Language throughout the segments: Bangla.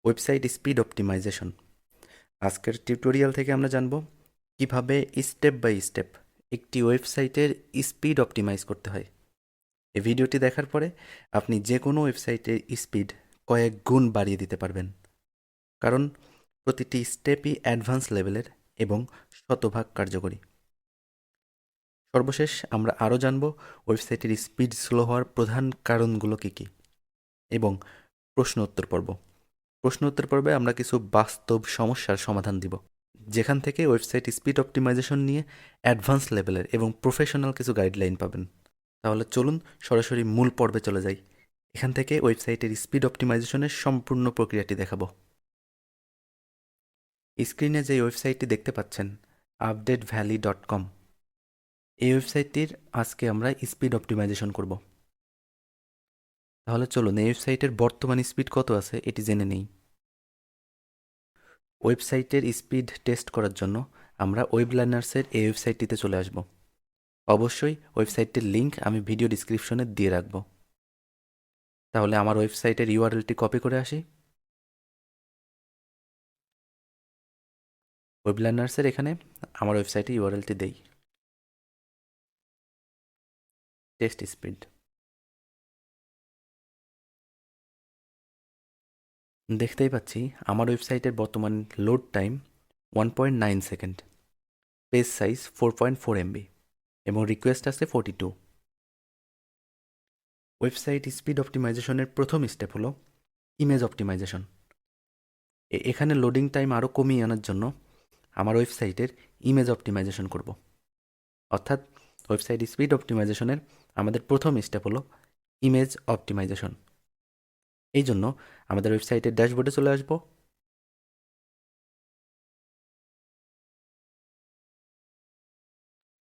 Website speed optimization. আজকের টিউটোরিয়াল থেকে আমরা জানব কিভাবে স্টেপ বাই স্টেপ একটি ওয়েবসাইটের স্পিড অপটিমাইজ করতে হয়। এই ভিডিওটি দেখার পরে আপনি যে কোনো ওয়েবসাইটের স্পিড কয়েক গুণ বাড়িয়ে দিতে পারবেন, কারণ প্রতিটি স্টেপই অ্যাডভান্স লেভেলের এবং শতভাগ কার্যকরী। সর্বশেষ আমরা আরও জানব ওয়েবসাইটের স্পিড স্লো হওয়ার প্রধান কারণগুলো কী কী, এবং প্রশ্ন উত্তর পর্বে আমরা কিছু বাস্তব সমস্যার সমাধান দিব, যেখান থেকে ওয়েবসাইট স্পিড অপটিমাইজেশন নিয়ে অ্যাডভান্স লেভেলের এবং প্রফেশনাল কিছু গাইডলাইন পাবেন। তাহলে চলুন সরাসরি মূল পর্বে চলে যাই। এখান থেকে ওয়েবসাইটের স্পিড অপটিমাইজেশনের সম্পূর্ণ প্রক্রিয়াটি দেখাবো। স্ক্রিনে যে ওয়েবসাইটটি দেখতে পাচ্ছেন, 𝘙𝗵𝗺.com, এই ওয়েবসাইটটির আজকে আমরা স্পিড অপটিমাইজেশন করব। তাহলে চলুন এই ওয়েবসাইটের বর্তমান স্পিড কত আছে এটি জেনে নেই। ওয়েবসাইটের স্পিড টেস্ট করার জন্য আমরা ওয়েব লার্নার্সের এই ওয়েবসাইটটিতে চলে আসব। অবশ্যই ওয়েবসাইটটির লিঙ্ক আমি ভিডিও ডিসক্রিপশনে দিয়ে রাখব। তাহলে আমার ওয়েবসাইটের ইউআরএলটি কপি করে আসি। ওয়েব লার্নার্সের এখানে আমার ওয়েবসাইটে ইউআরএলটি দেই, টেস্ট স্পিড। দেখতেই পাচ্ছি আমার ওয়েবসাইটের বর্তমান load time 1.9 second, page size 4.4 MB এবং রিকোয়েস্ট আছে 42। ওয়েবসাইট স্পিড অপটিমাইজেশনের প্রথম স্টেপ হলো ইমেজ অপটিমাইজেশন। এখানে লোডিং টাইম আরও কমিয়ে আনার জন্য আমার ওয়েবসাইটের ইমেজ অপটিমাইজেশন করব। অর্থাৎ ওয়েবসাইট স্পিড অপটিমাইজেশনের আমাদের প্রথম স্টেপ হলো ইমেজ অপটিমাইজেশন। এই জন্য আমাদের ওয়েবসাইটের ড্যাশবোর্ডে চলে আসব।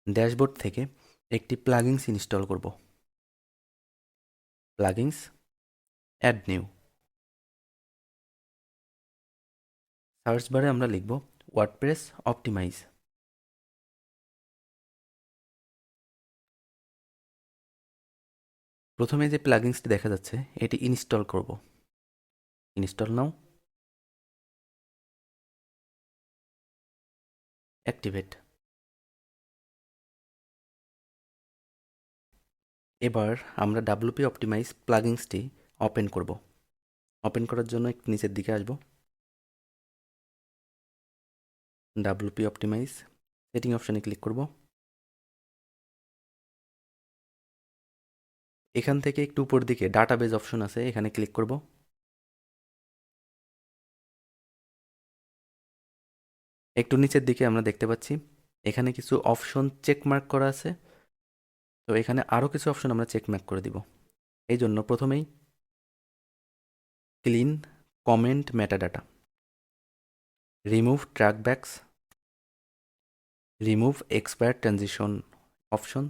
ড্যাশবোর্ড থেকে একটি প্লাগিংস ইনস্টল করব। Plugins, add new. সার্চ বারে আমরা লিখব ওয়ার্ডপ্রেস অপটিমাইজ। প্রথমে যে প্লাগিংসটি দেখা যাচ্ছে এটি ইনস্টল করব। Install now, activate. এবার আমরা WP অপটিমাইজ প্লাগিংসটি ওপেন করব। ওপেন করার জন্য একটু নিচের দিকে আসব। WP অপটিমাইজ সেটিং অপশানে ক্লিক করব। এখান থেকে একটু উপর দিকে ডাটাবেজ অপশন আছে, এখানে ক্লিক করব। একটু নিচের দিকে আমরা দেখতে পাচ্ছি এখানে কিছু অপশন চেকমার্ক করা আছে। তো এখানে আরও কিছু অপশন আমরা চেকমার্ক করে দিব। এই জন্য প্রথমেই clean comment metadata, remove trackbacks, remove expire transition option.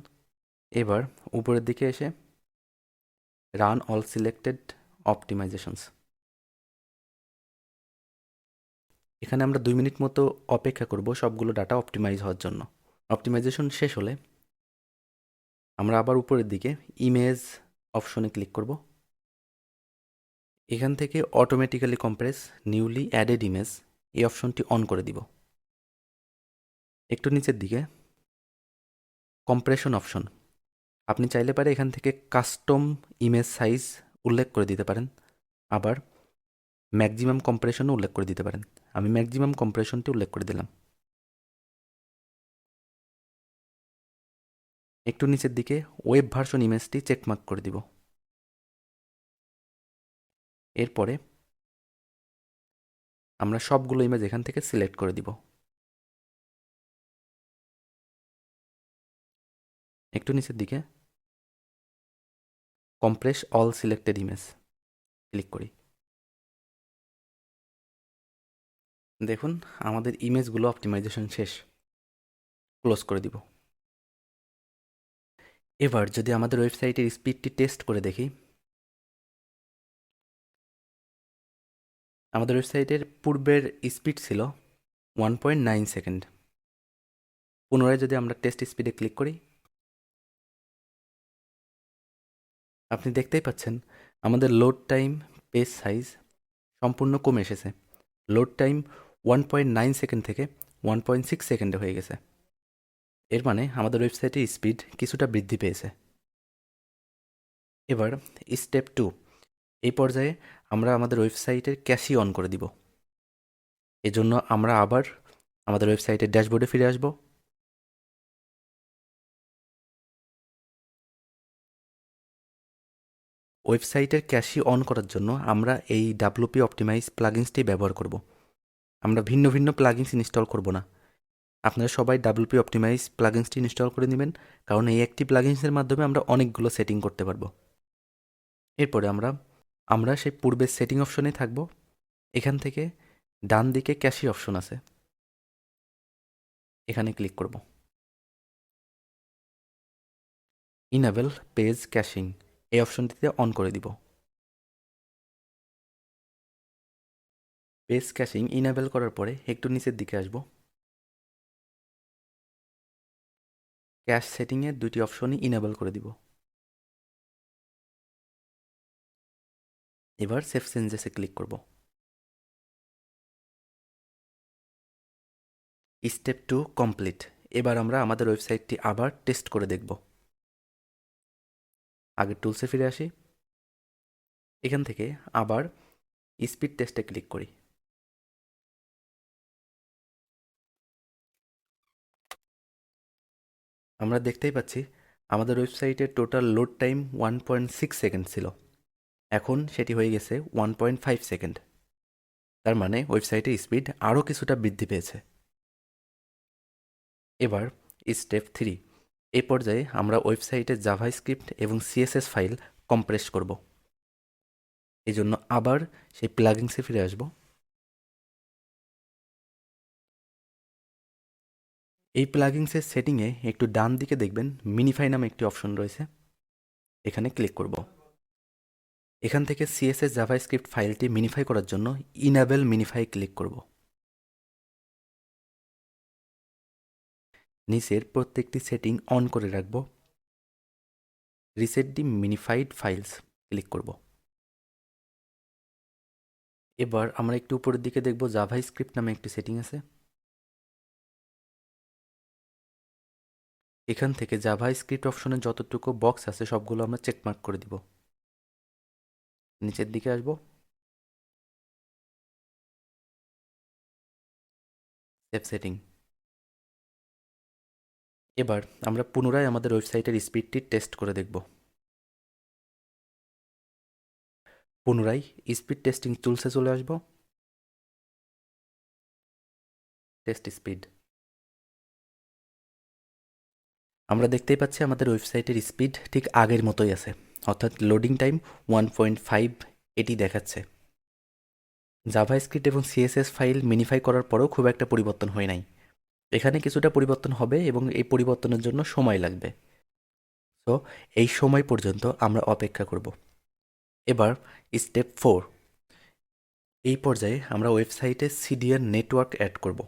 এবার উপরের দিকে এসে রান অল সিলেক্টেড অপটিমাইজেশনস। এখানে আমরা 2 মিনিট মতো অপেক্ষা করব সবগুলো ডাটা অপটিমাইজ হওয়ার জন্য। অপটিমাইজেশন শেষ হলে আমরা আবার উপরের দিকে ইমেজ অপশনে ক্লিক করব। এখান থেকে automatically compress newly added image এই অপশনটি অন করে দিব। একটু নিচের দিকে কম্প্রেশন অপশন, আপনি চাইলে পারে এখান থেকে কাস্টম ইমেজ সাইজ উল্লেখ করে দিতে পারেন, আবার ম্যাক্সিমাম কম্প্রেশনও উল্লেখ করে দিতে পারেন। আমি ম্যাক্সিমাম কম্প্রেশনটি উল্লেখ করে দিলাম। একটু নিচের দিকে ওয়েব ভার্সন ইমেজটি চেকমার্ক করে দিব। এরপরে আমরা সবগুলো ইমেজ এখান থেকে সিলেক্ট করে দিব। একটু নিচের দিকে compress all selected image click করি। দেখুন আমাদের ইমেজগুলো অপটিমাইজেশন শেষ। ক্লোজ করে দিব। এবার যদি আমাদের ওয়েবসাইটের স্পিডটি টেস্ট করে দেখি, আমাদের ওয়েবসাইটের পূর্বের স্পিড ছিল 1.9 সেকেন্ড। পুনরায় যদি আমরা টেস্ট স্পিডে ক্লিক করি, আপনি দেখতেই পাচ্ছেন আমাদের লোড টাইম, পেজ সাইজ সম্পূর্ণ কমে এসেছে। লোড টাইম 1.9 সেকেন্ড থেকে 1.6 সেকেন্ডে হয়ে গেছে। এর মানে আমাদের ওয়েবসাইটের স্পিড কিছুটা বৃদ্ধি পেয়েছে। এবার স্টেপ 2, এই পর্যায়ে আমরা আমাদের ওয়েবসাইটের ক্যাশি অন করে দিব। এজন্য আমরা আবার আমাদের ওয়েবসাইটের ড্যাশবোর্ডে ফিরে আসব। ওয়েবসাইটের ক্যাশি অন করার জন্য আমরা এই 𝗙𝗵𝗺𝗺 প্লাগিনসটি ব্যবহার করব। আমরা ভিন্ন ভিন্ন প্লাগিনস ইনস্টল করব না। আপনারা সবাই 𝗙𝗵𝗺𝗺 প্লাগিনসটি ইনস্টল করে নেবেন, কারণ এই একটি প্লাগিনসের মাধ্যমে আমরা অনেকগুলো সেটিং করতে পারবো। এরপরে আমরা সেই পূর্বের সেটিং অপশনে থাকব। এখান থেকে ডান দিকে ক্যাশি অপশন আছে, এখানে ক্লিক করব। ইনেবল পেজ ক্যাশিং এই অপশনটিতে অন করে দিব। পেজ ক্যাশিং ইনেবল করার পরে একটু নিচের দিকে আসব। ক্যাশ সেটিংয়ে দুটি অপশনই ইনেবল করে দিব। এবার সেভ চেঞ্জেসে ক্লিক করব। Step 2 complete. এবার আমরা আমাদের ওয়েবসাইটটি আবার টেস্ট করে দেখব। আগের টুলসে ফিরে আসি। এখান থেকে আবার স্পিড টেস্টে ক্লিক করি। আমরা দেখতেই পাচ্ছি আমাদের ওয়েবসাইটের টোটাল লোড টাইম 1.6 সেকেন্ড ছিল, এখন সেটি হয়ে গেছে 1.5 সেকেন্ড। তার মানে ওয়েবসাইটের স্পিড আরও কিছুটা বৃদ্ধি পেয়েছে। এবার স্টেপ 3, এই পর্যায়ে আমরা ওয়েবসাইটে জাভাস্ক্রিপ্ট এবং সিএসএস ফাইল কম্প্রেস করব। এই জন্য আবার সেই প্লাগিনসে ফিরে আসব। এই প্লাগিনসের সেটিংয়ে একটু ডান দিকে দেখবেন মিনিফাই নামে একটি অপশন রয়েছে, এখানে ক্লিক করব। এখান থেকে সিএসএস জাভাস্ক্রিপ্ট ফাইলটি মিনিফাই করার জন্য ইনেবল মিনিফাই ক্লিক করব। নিচের প্রত্যেকটি সেটিং অন করে রাখব। রিসেট দি মিনিফাইড ফাইলস ক্লিক করব। এবার আমরা একটু উপরের দিকে দেখব জাভাস্ক্রিপ্ট নামে একটি সেটিং আছে, এখান থেকে জাভাস্ক্রিপ্ট অপশনে যতটুকু বক্স আছে সবগুলো আমরা চেকমার্ক করে দিব। নিচের দিকে আসব, সেভ সেটিং। এবার আমরা পুনরায় আমাদের ওয়েবসাইটের স্পিডটি টেস্ট করে দেখব। পুনরায় স্পিড টেস্টিং টুলসে চলে আসব, টেস্ট স্পিড। আমরা দেখতেই পাচ্ছি আমাদের ওয়েবসাইটের স্পিড ঠিক আগের মতোই আছে, অর্থাৎ লোডিং টাইম 1.5 এটি দেখাচ্ছে। জাভাস্ক্রিপ্ট এবং সিএসএস ফাইল মিনিফাই করার পরেও খুব একটা পরিবর্তন হয় নাই। এখানে কিছুটা পরিবর্তন হবে এবং এই পরিবর্তনের জন্য সময় লাগবে। সো এই সময় পর্যন্ত আমরা অপেক্ষা করব। এবার স্টেপ 4, এই পর্যায়ে আমরা ওয়েবসাইটে সিডিএন নেটওয়ার্ক অ্যাড করব।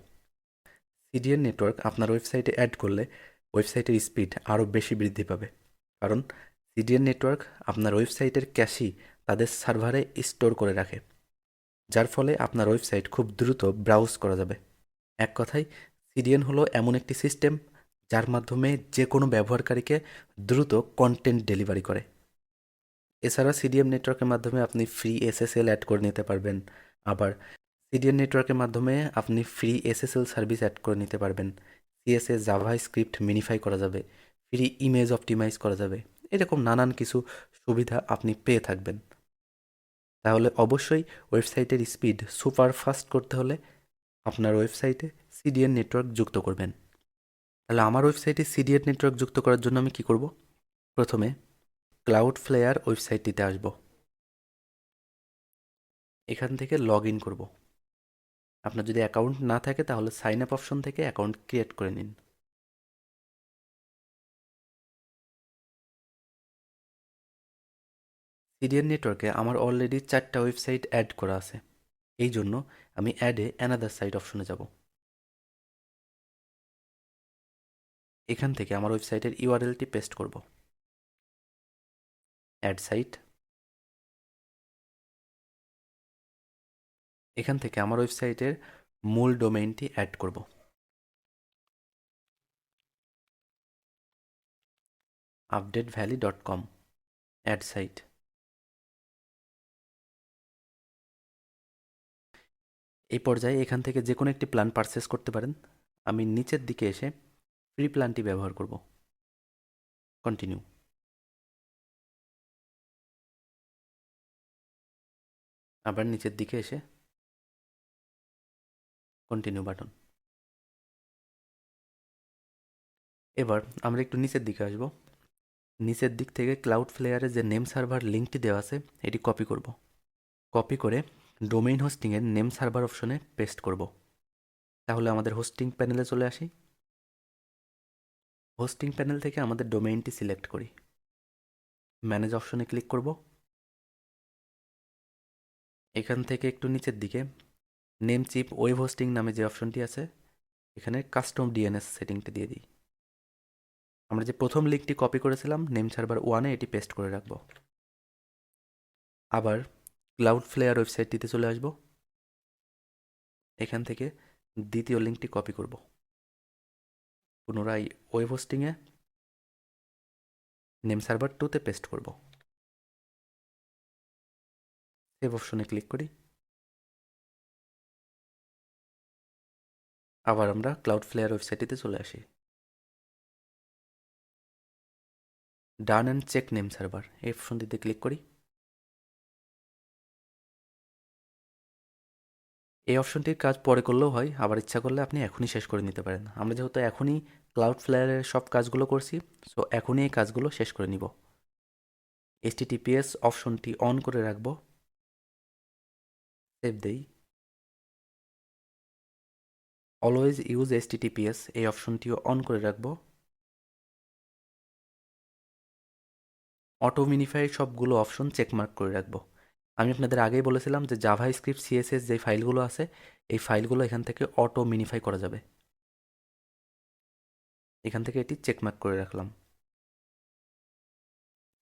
সিডিএন নেটওয়ার্ক আপনার ওয়েবসাইটে অ্যাড করলে ওয়েবসাইটের স্পিড আরও বেশি বৃদ্ধি পাবে, কারণ সিডিএন নেটওয়ার্ক আপনার ওয়েবসাইটের ক্যাশি তাদের সার্ভারে স্টোর করে রাখে, যার ফলে আপনার ওয়েবসাইট খুব দ্রুত ব্রাউজ করা যাবে। এক কথায় সিডিএন হলো এমন একটি সিস্টেম যার মাধ্যমে যে কোনো ব্যবহারকারীকে দ্রুত কন্টেন্ট ডেলিভারি করে। এছাড়া সিডিএম নেটওয়ার্কের মাধ্যমে আপনি ফ্রি এসএসএল অ্যাড করে নিতে পারবেন। আবার সিডিএন নেটওয়ার্কের মাধ্যমে আপনি ফ্রি এসএসএল সার্ভিস অ্যাড করে নিতে পারবেন। সিএসএস জাভাস্ক্রিপ্ট মিনিফাই করা যাবে, ফ্রি ইমেজ অপটিমাইজ করা যাবে, এরকম নানান কিছু সুবিধা আপনি পেয়ে থাকবেন। তাহলে অবশ্যই ওয়েবসাইটের স্পিড সুপার ফাস্ট করতে হলে আপনার ওয়েবসাইটে সিডিএন নেটওয়ার্ক যুক্ত করবেন। তাহলে আমার ওয়েবসাইটে সিডিএন নেটওয়ার্ক যুক্ত করার জন্য আমি কি করব? প্রথমে ক্লাউডফ্লেয়ার ওয়েবসাইটটিতে আসব, এখান থেকে লগ ইন করব। আপনার যদি অ্যাকাউন্ট না থাকে তাহলে সাইন আপ অপশন থেকে অ্যাকাউন্ট ক্রিয়েট করে নিন। সিডিএন নেটওয়ার্কে আমার অলরেডি 4টা ওয়েবসাইট অ্যাড করা আছে, এই জন্য আমি অ্যাডে অ্যানাদার সাইট অপশনে যাব। এখান থেকে আমার ওয়েবসাইটের ইউআরএলটি পেস্ট করব, অ্যাড সাইট। এখান থেকে আমার ওয়েবসাইটের মূল ডোমেইনটি অ্যাড করব। updatevalley.com add site. এই পর্যায়ে এখান থেকে যে কোনো একটি প্ল্যান পারচেস করতে পারেন। আমি নিচের দিকে এসে ফ্রি প্ল্যানটি ব্যবহার করব। কন্টিনিউ। আবার নিচের দিকে এসে কন্টিনিউ বাটন। এবার আমরা একটু নিচের দিকে আসব। নিচের দিক থেকে ক্লাউডফ্লেয়ারে যে নেম সার্ভার লিঙ্কটি দেওয়া আছে এটি কপি করব। কপি করে ডোমেইন হোস্টিংয়ের নেম সার্ভার অপশনে পেস্ট করব। তাহলে আমাদের হোস্টিং প্যানেলে চলে আসি। হোস্টিং প্যানেল থেকে আমাদের ডোমেইনটি সিলেক্ট করি। ম্যানেজ অপশনে ক্লিক করব। এখান থেকে একটু নিচের দিকে নেমচিপ ওয়েব হোস্টিং নামে যে অপশনটি আছে এখানে কাস্টম ডিএনএস সেটিংটা দিয়ে দিই। আমরা যে প্রথম লিঙ্কটি কপি করেছিলাম নেম সার্ভার 1-এ এটি পেস্ট করে রাখব। আবার ক্লাউডফ্লেয়ার ওয়েবসাইটটিতে চলে আসব। এখান থেকে দ্বিতীয় লিঙ্কটি কপি করব। পুনরায় ওয়েব হোস্টিংয়ে নেম সার্ভার 2-তে পেস্ট করব। সেভ অপশনে ক্লিক করি। আবার আমরা ক্লাউডফ্লেয়ার ওয়েবসাইটটিতে চলে আসি। Done and check name server এই অপশনটিতে ক্লিক করি। এই অপশনটির কাজ পরে করলেও হয়, আবার ইচ্ছা করলে আপনি এখনই শেষ করে নিতে পারেন। আমরা যেহেতু এখনই ক্লাউডফ্লেয়ারের সব কাজগুলো করছি, সো এখনই এই কাজগুলো শেষ করে নিব। HTTPS অপশনটি অন করে রাখব। সেভ দেই। অলওয়েজ ইউজ HTTPS এই অপশনটিও অন করে রাখব। অটো মিনিফাই সবগুলো অপশন চেকমার্ক করে রাখব। আমি আপনাদের আগেই বলেছিলাম যে জাভাস্ক্রিপ্ট CSS যে ফাইলগুলো আছে এই ফাইলগুলো এখান থেকে অটো মিনিফাই করা যাবে। এখান থেকে এটি চেকমার্ক করে রাখলাম।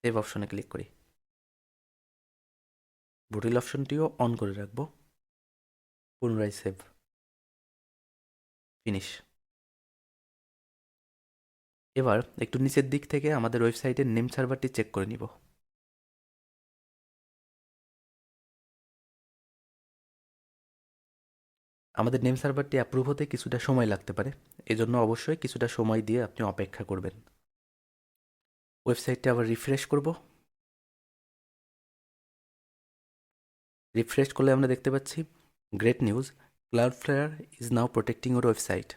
সেভ অপশনে ক্লিক করি। বুটিল অপশনটিও অন করে রাখব। পুনরায় সেভ। ফিনিশ। এবার একটু নিচের দিক থেকে আমাদের ওয়েবসাইটের নেম সার্ভারটি চেক করে নিব। আমাদের নেম সার্ভারটি অ্যাপ্রুভ হতে কিছুটা সময় লাগতে পারে, এজন্য অবশ্যই কিছুটা সময় দিয়ে আপনি অপেক্ষা করবেন। ওয়েবসাইটটি আবার রিফ্রেশ করব। রিফ্রেশ করলে আমরা দেখতে পাচ্ছি great news, Cloudflare is now protecting your website.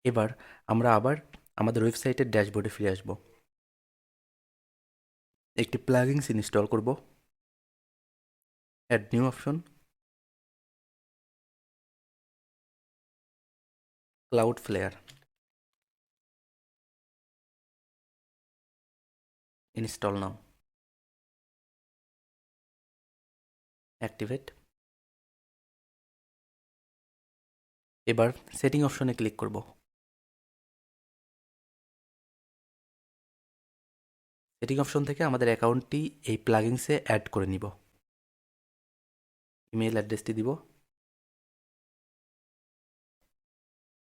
এবার আমরা আবার আমাদের ওয়েবসাইটের ড্যাশবোর্ডে ফিরে আসব। একটি প্লাগইনস ইনস্টল করব। Add new option, Cloudflare, install now, activate. এবার সেটিং অপশনে ক্লিক করব। সেটিং অপশন থেকে আমাদের অ্যাকাউন্টটি এই প্লাগইনসে অ্যাড করে নিব। ইমেল অ্যাড্রেসটি দিব।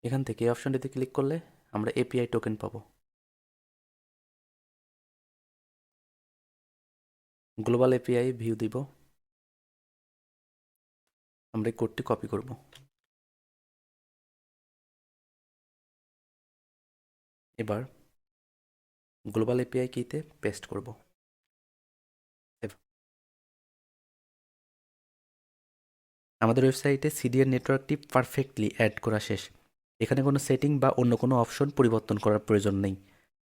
এখান থেকে এই অপশনটিতে ক্লিক করলে আমরা API টোকেন পাবো। গ্লোবাল API ভিউ দিব। আমরা এই কোডটি কপি করব। এবার গ্লোবাল API কিতে পেস্ট করব। আমাদের ওয়েবসাইটে CDN নেটওয়ার্কটি পারফেক্টলি অ্যাড করা শেষ। এখানে কোনো সেটিং বা অন্য কোনো অপশন পরিবর্তন করার প্রয়োজন নেই।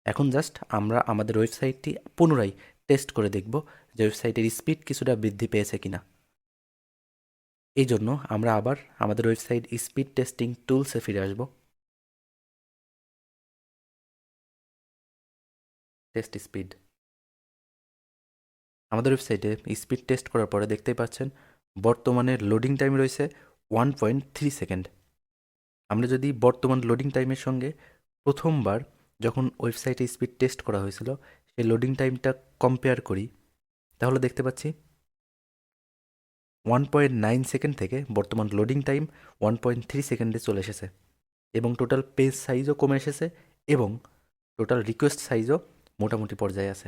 এখন জাস্ট আমরা আমাদের ওয়েবসাইটটি পুনরায় টেস্ট করে দেখব যে ওয়েবসাইটের স্পিড কিছুটা বৃদ্ধি পেয়েছে কিনা। এই জন্য আমরা আবার আমাদের ওয়েবসাইট স্পিড টেস্টিং টুলসে ফিরে আসব। Test speed. আমাদের ওয়েবসাইটে স্পিড টেস্ট করার পরে দেখতেই পাচ্ছেন বর্তমানে লোডিং টাইম রয়েছে 1.3 সেকেন্ড। আমরা যদি বর্তমান লোডিং টাইমের সঙ্গে প্রথমবার যখন ওয়েবসাইটে স্পিড টেস্ট করা হয়েছিল সেই লোডিং টাইমটা কম্পেয়ার করি, তাহলে দেখতে পাচ্ছি 1.9 সেকেন্ড থেকে বর্তমান লোডিং টাইম 1.3 সেকেন্ডে চলে এসেছে এবং টোটাল পেজ সাইজও কমে এসেছে এবং টোটাল রিকোয়েস্ট সাইজও মোটামুটি পর্যায়ে আছে।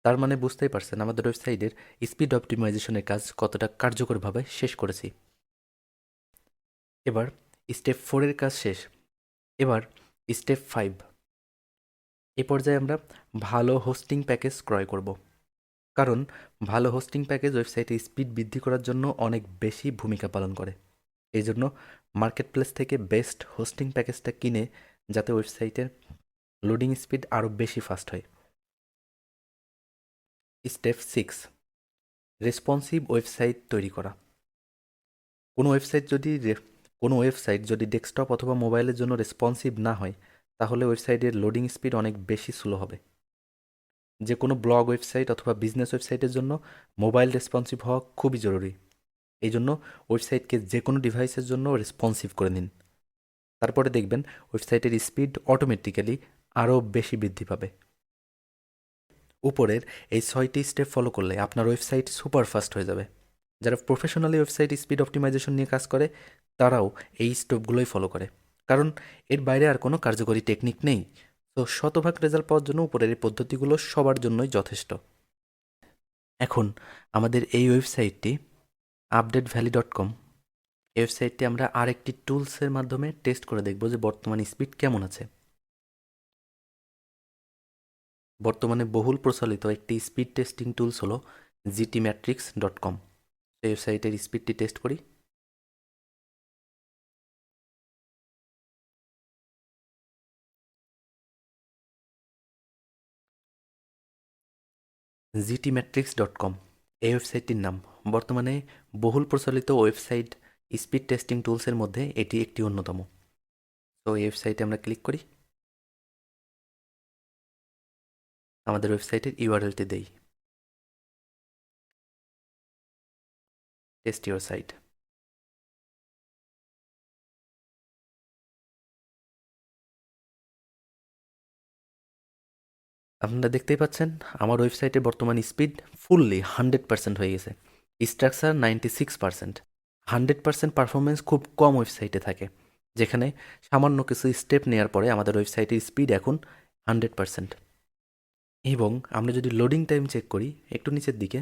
তার মানে বুঝতেই পারছেন আমাদের ওয়েবসাইটের স্পিড অপটিমাইজেশনের কাজ কতটা কার্যকরভাবে শেষ করেছি। এবার স্টেপ 4 কাজ শেষ। এবার স্টেপ 5। এ পর্যায়ে আমরা ভালো হোস্টিং প্যাকেজ ক্রয় করব, কারণ ভালো হোস্টিং প্যাকেজ ওয়েবসাইটে স্পিড বৃদ্ধি করার জন্য অনেক বেশি ভূমিকা পালন করে। এই জন্য মার্কেট প্লেস থেকে বেস্ট হোস্টিং প্যাকেজটা কিনে যাতে ওয়েবসাইটের লোডিং স্পিড আরও বেশি ফাস্ট হয়। স্টেপ 6, রেসপন্সিভ ওয়েবসাইট তৈরি করা। কোনো ওয়েবসাইট যদি ডেস্কটপ অথবা মোবাইলের জন্য রেসপন্সিভ না হয় তাহলে ওয়েবসাইটের লোডিং স্পিড অনেক বেশি স্লো হবে। যে কোনো ব্লগ ওয়েবসাইট অথবা বিজনেস ওয়েবসাইটের জন্য মোবাইল রেসপন্সিভ হওয়া খুবই জরুরি। এই জন্য ওয়েবসাইটকে যে কোনো ডিভাইসের জন্য রেসপন্সিভ করে নিন। তারপরে দেখবেন ওয়েবসাইটের স্পিড অটোমেটিক্যালি আরও বেশি বৃদ্ধি পাবে। উপরের এই 6টি স্টেপ ফলো করলে আপনার ওয়েবসাইট সুপার ফাস্ট হয়ে যাবে। যারা প্রফেশনালি ওয়েবসাইট স্পিড অপটিমাইজেশন নিয়ে কাজ করে তারাও এই স্টেপগুলোই ফলো করে, কারণ এর বাইরে আর কোনো কার্যকরী টেকনিক নেই। তো শতভাগ রেজাল্ট পাওয়ার জন্য উপরের এই পদ্ধতিগুলো সবার জন্যই যথেষ্ট। এখন আমাদের এই ওয়েবসাইটটি updatevalley.com, এই ওয়েবসাইটটি আমরা আরেকটি টুলসের মাধ্যমে টেস্ট করে দেখব যে বর্তমান স্পিড কেমন আছে। বর্তমানে বহুল প্রচলিত একটি স্পিড টেস্টিং টুলস হলো 𝗙𝗵𝗵𝘁.com। এই ওয়েবসাইটের স্পিডটি টেস্ট করি। 𝗙𝗵𝗵𝘁.com এই ওয়েবসাইটটির নাম। বর্তমানে বহুল প্রচলিত ওয়েবসাইট স্পিড টেস্টিং টুলসের মধ্যে এটি একটি অন্যতম। তো এই ওয়েবসাইটে আমরা ক্লিক করি, আমাদের ওয়েবসাইটের ইউআরএলটি দেই, টেস্ট ইউর সাইট। আপনারা দেখতেই পাচ্ছেন আমার ওয়েবসাইটে বর্তমান স্পিড ফুললি 100% হয়ে গেছে, স্ট্রাকচার 96%। 100% পারফরমেন্স খুব কম ওয়েবসাইটে থাকে, যেখানে সামান্য কিছু স্টেপ নেওয়ার পরে আমাদের ওয়েবসাইটের স্পিড এখন 100%। এবং আমরা যদি লোডিং টাইম চেক করি একটু নিচের দিকে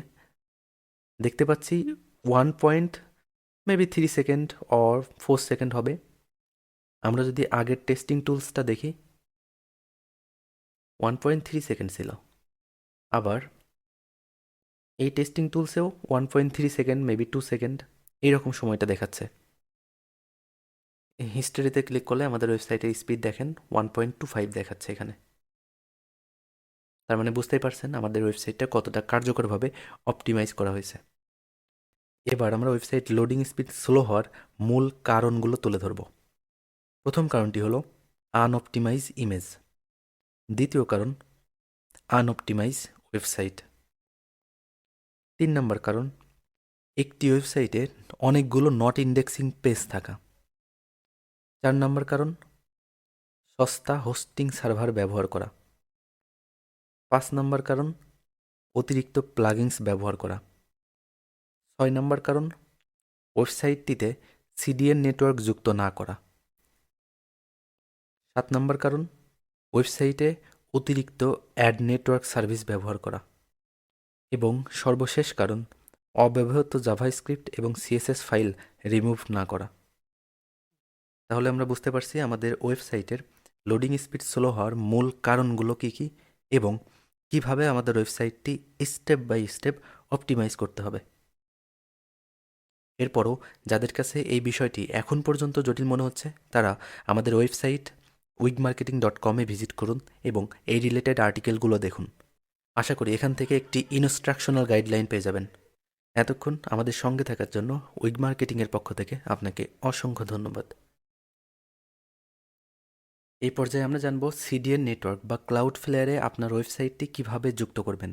দেখতে পাচ্ছি 1.3 সেকেন্ড অর 4 সেকেন্ড হবে। আমরা যদি আগের টেস্টিং টুলসটা দেখি 1.3 সেকেন্ড ছিল। আবার এই টেস্টিং টুলসেও 1.3 সেকেন্ড, মেবি 2 সেকেন্ড এইরকম সময়টা দেখাচ্ছে। হিস্টোরিতে ক্লিক করলে আমাদের ওয়েবসাইটের স্পিড দেখেন 1.25 দেখাচ্ছে এখানে। তার মানে বুঝতেই পারছেন আমাদের ওয়েবসাইটটা কতটা কার্যকরভাবে অপটিমাইজ করা হয়েছে। এবার আমরা ওয়েবসাইট লোডিং স্পিড স্লো হওয়ার মূল কারণগুলো তুলে ধরব। প্রথম কারণটি হলো আনঅপটিমাইজ ইমেজ। দ্বিতীয় কারণ আনঅপটিমাইজ ওয়েবসাইট। 3 নম্বর কারণ একটি ওয়েবসাইটে অনেকগুলো নট ইন্ডেক্সিং পেজ থাকা। 4 নম্বর কারণ সস্তা হোস্টিং সার্ভার ব্যবহার করা। 5 নম্বর কারণ অতিরিক্ত প্লাগিনস ব্যবহার করা। 6 নম্বর কারণ ওয়েবসাইটটিতে সিডিএন নেটওয়ার্ক যুক্ত না করা। 7 নম্বর কারণ ওয়েবসাইটে অতিরিক্ত অ্যাড নেটওয়ার্ক সার্ভিস ব্যবহার করা। এবং সর্বশেষ কারণ অব্যবহৃত জাভাস্ক্রিপ্ট এবং সিএসএস ফাইল রিমুভ না করা। তাহলে আমরা বুঝতে পারছি আমাদের ওয়েবসাইটের লোডিং স্পিড স্লো হওয়ার মূল কারণগুলো কী কী এবং কিভাবে আমাদের ওয়েবসাইটটি স্টেপ বাই স্টেপ অপটিমাইজ করতে হবে। এরপরও যাদের কাছে এই বিষয়টি এখন পর্যন্ত জটিল মনে হচ্ছে তারা আমাদের ওয়েবসাইট wigmarketing.com-এ ভিজিট করুন এবং এই রিলেটেড আর্টিকেলগুলো দেখুন। আশা করি এখান থেকে একটি ইনস্ট্রাকশনাল গাইডলাইন পেয়ে যাবেন। এতক্ষণ আমাদের সঙ্গে থাকার জন্য উইগ মার্কেটিংয়ের পক্ষ থেকে আপনাকে অসংখ্য ধন্যবাদ। এই পর্যায়ে আমরা জানব সিডিএন নেটওয়ার্ক বা ক্লাউডফ্লেয়ারে আপনার ওয়েবসাইটটি কিভাবে যুক্ত করবেন।